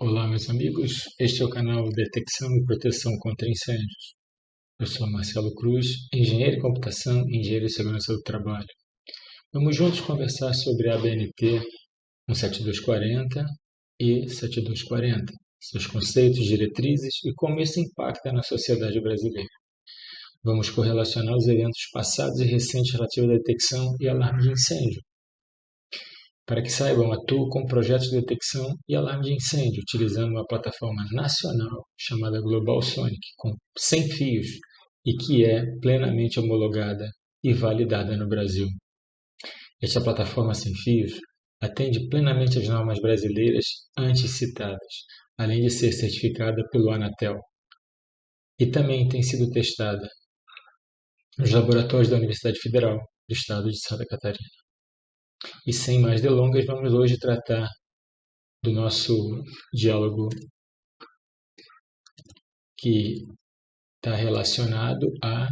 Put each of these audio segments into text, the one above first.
Olá, meus amigos. Este é o canal Detecção e Proteção contra Incêndios. Eu sou Marcelo Cruz, engenheiro de computação e engenheiro de segurança do trabalho. Vamos juntos conversar sobre a ABNT 17240 e 7240, seus conceitos, diretrizes e como isso impacta na sociedade brasileira. Vamos correlacionar os eventos passados e recentes relativos à detecção e alarme de incêndio. Para que saibam, atuo com projetos de detecção e alarme de incêndio, utilizando uma plataforma nacional chamada Global Sonic, com 100 fios e que é plenamente homologada e validada no Brasil. Esta plataforma sem fios atende plenamente às normas brasileiras antes citadas, além de ser certificada pelo Anatel. E também tem sido testada nos laboratórios da Universidade Federal do Estado de Santa Catarina. E sem mais delongas, vamos hoje tratar do nosso diálogo que está relacionado à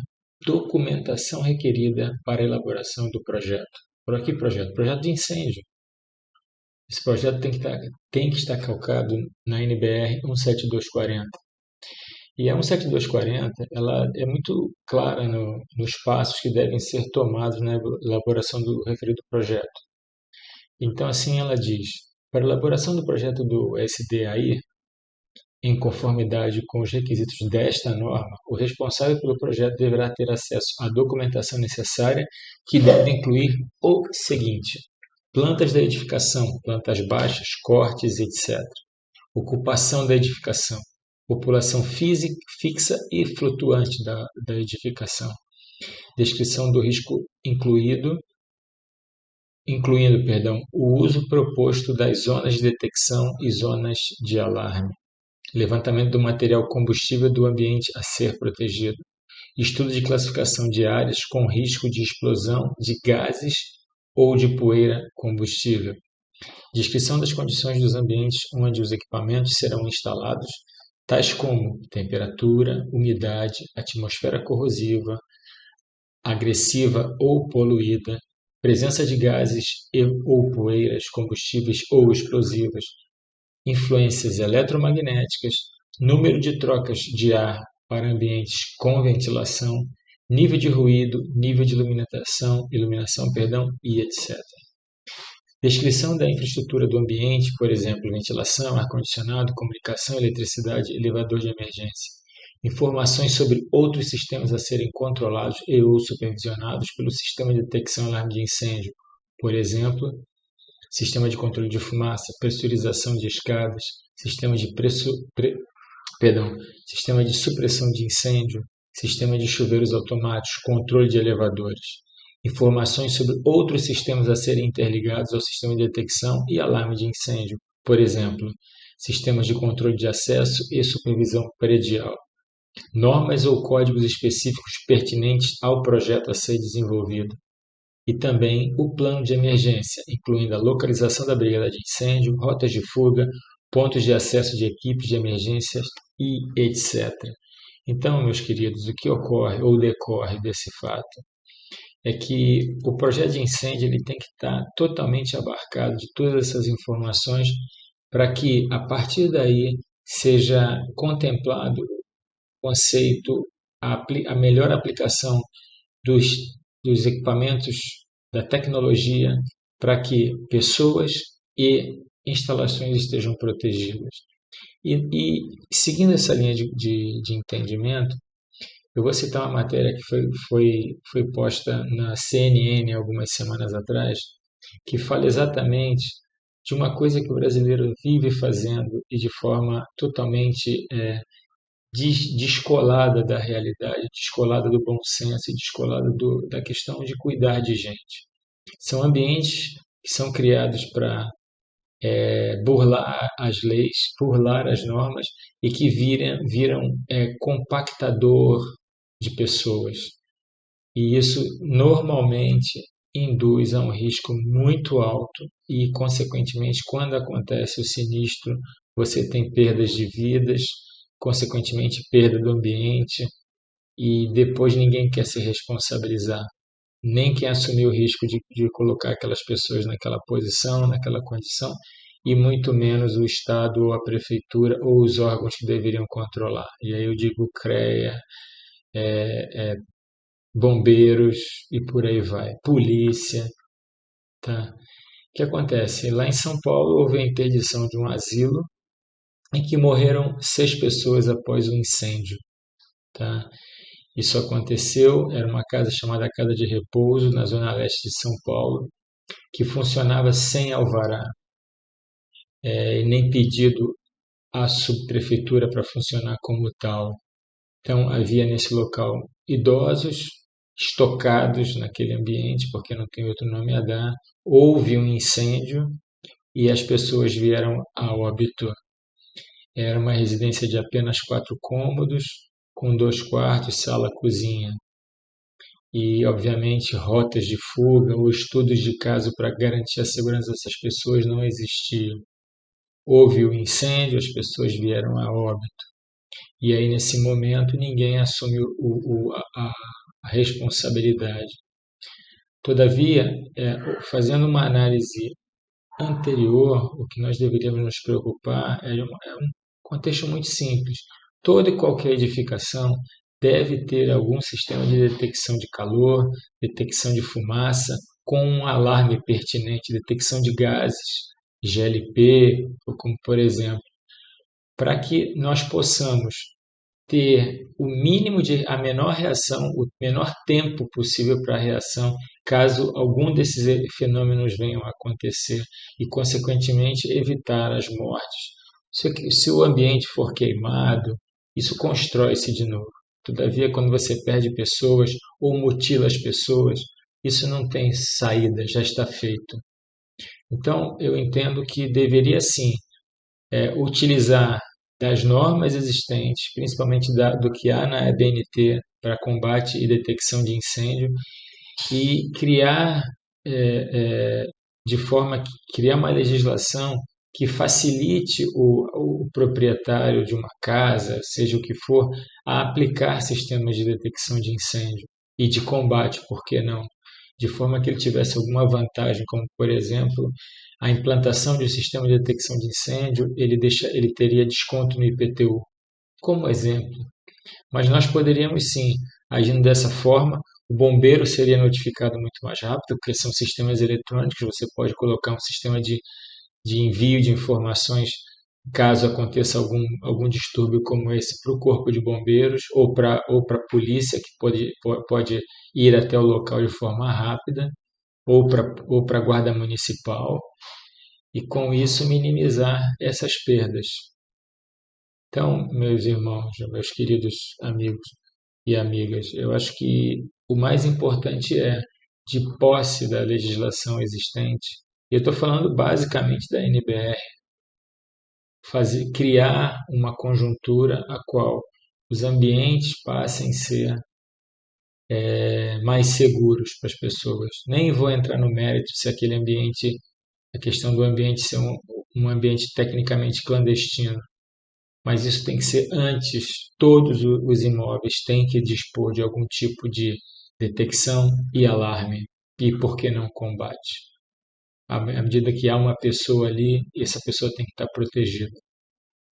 documentação requerida para a elaboração do projeto. Por aqui, projeto? Projeto de incêndio. Esse projeto tem que estar calcado na NBR 17240. E a 17240 ela é muito clara nos passos que devem ser tomados na elaboração do referido projeto. Então, assim ela diz, para a elaboração do projeto do SDAI, em conformidade com os requisitos desta norma, o responsável pelo projeto deverá ter acesso à documentação necessária, que deve incluir o seguinte: plantas da edificação, plantas baixas, cortes, etc. Ocupação da edificação, população física, fixa e flutuante da edificação. Descrição do risco incluindo, o uso proposto das zonas de detecção e zonas de alarme. Levantamento do material combustível do ambiente a ser protegido. Estudo de classificação de áreas com risco de explosão de gases ou de poeira combustível. Descrição das condições dos ambientes onde os equipamentos serão instalados, tais como temperatura, umidade, atmosfera corrosiva, agressiva ou poluída, presença de gases ou poeiras combustíveis ou explosivas, influências eletromagnéticas, número de trocas de ar para ambientes com ventilação, nível de ruído, nível de iluminação, e etc. Descrição da infraestrutura do ambiente, por exemplo, ventilação, ar-condicionado, comunicação, eletricidade, elevador de emergência. Informações sobre outros sistemas a serem controlados e ou supervisionados pelo sistema de detecção e alarme de incêndio, por exemplo, sistema de controle de fumaça, pressurização de escadas, sistema de supressão de incêndio, sistema de chuveiros automáticos, controle de elevadores. Informações sobre outros sistemas a serem interligados ao sistema de detecção e alarme de incêndio, por exemplo, sistemas de controle de acesso e supervisão predial. Normas ou códigos específicos pertinentes ao projeto a ser desenvolvido. E também o plano de emergência, incluindo a localização da brigada de incêndio, rotas de fuga, pontos de acesso de equipes de emergências e etc. Então, meus queridos, o que ocorre ou decorre desse fato é que o projeto de incêndio ele tem que estar totalmente abarcado de todas essas informações para que, a partir daí, seja contemplado o conceito, a melhor aplicação dos, dos equipamentos, da tecnologia, para que pessoas e instalações estejam protegidas. E seguindo essa linha de entendimento, eu vou citar uma matéria que foi posta na CNN algumas semanas atrás, que fala exatamente de uma coisa que o brasileiro vive fazendo e de forma totalmente descolada da realidade, descolada do bom senso e descolada da questão de cuidar de gente. São ambientes que são criados para burlar as leis, burlar as normas e que viram compactador de pessoas. E isso normalmente induz a um risco muito alto e, consequentemente, quando acontece o sinistro, você tem perdas de vidas, consequentemente, perda do ambiente e depois ninguém quer se responsabilizar, nem quem assumiu o risco de colocar aquelas pessoas naquela posição, naquela condição, e muito menos o Estado ou a prefeitura ou os órgãos que deveriam controlar. E aí eu digo CREA, bombeiros e por aí vai, polícia, tá? O que acontece? Lá em São Paulo houve a interdição de um asilo em que morreram 6 pessoas após um incêndio, tá? Isso aconteceu, era uma casa chamada Casa de Repouso, na zona leste de São Paulo, que funcionava sem alvará, e nem pedido à subprefeitura para funcionar como tal. Então, havia nesse local idosos estocados naquele ambiente, porque não tem outro nome a dar. Houve um incêndio e as pessoas vieram a óbito. Era uma residência de apenas 4 cômodos, com 2 quartos, sala, cozinha. E, obviamente, rotas de fuga ou estudos de caso para garantir a segurança dessas pessoas não existiam. Houve o incêndio, as pessoas vieram a óbito. E aí, nesse momento, ninguém assume a responsabilidade. Todavia, fazendo uma análise anterior, o que nós deveríamos nos preocupar é um contexto muito simples. Toda e qualquer edificação deve ter algum sistema de detecção de calor, detecção de fumaça, com um alarme pertinente, detecção de gases, GLP, ou como por exemplo, para que nós possamos ter a menor reação, o menor tempo possível para a reação, caso algum desses fenômenos venham a acontecer e, consequentemente, evitar as mortes. Se o ambiente for queimado, isso constrói-se de novo. Todavia, quando você perde pessoas ou mutila as pessoas, isso não tem saída, já está feito. Então, eu entendo que deveria sim utilizar das normas existentes, principalmente do que há na ABNT para combate e detecção de incêndio, e criar criar uma legislação que facilite o proprietário de uma casa, seja o que for, a aplicar sistemas de detecção de incêndio e de combate, por que não? De forma que ele tivesse alguma vantagem, como por exemplo, a implantação de um sistema de detecção de incêndio, ele teria desconto no IPTU, como exemplo. Mas nós poderíamos sim, agindo dessa forma, o bombeiro seria notificado muito mais rápido, porque são sistemas eletrônicos, você pode colocar um sistema de envio de informações caso aconteça algum distúrbio como esse para o corpo de bombeiros ou para a polícia, que pode ir até o local de forma rápida, ou para a guarda municipal, e com isso minimizar essas perdas. Então, meus irmãos, meus queridos amigos e amigas, eu acho que o mais importante de posse da legislação existente, e eu estou falando basicamente da NBR, criar uma conjuntura a qual os ambientes passem a ser mais seguros para as pessoas. Nem vou entrar no mérito se aquele ambiente, a questão do ambiente ser um ambiente tecnicamente clandestino, mas isso tem que ser antes. Todos os imóveis têm que dispor de algum tipo de detecção e alarme, e por que não combate? À medida que há uma pessoa ali, essa pessoa tem que estar protegida.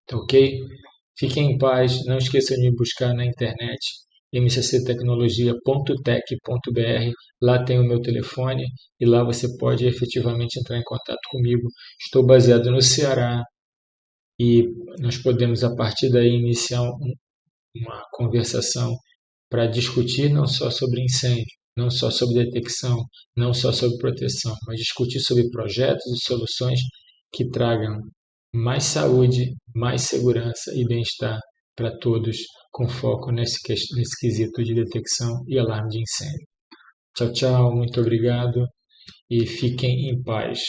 Tá ok? Fiquem em paz, não esqueçam de me buscar na internet mcctecnologia.tech.br. Lá tem o meu telefone e lá você pode efetivamente entrar em contato comigo. Estou baseado no Ceará e nós podemos a partir daí iniciar uma conversação para discutir não só sobre incêndio, não só sobre detecção, não só sobre proteção, mas discutir sobre projetos e soluções que tragam mais saúde, mais segurança e bem-estar para todos, com foco nesse quesito de detecção e alarme de incêndio. Tchau, tchau, muito obrigado e fiquem em paz.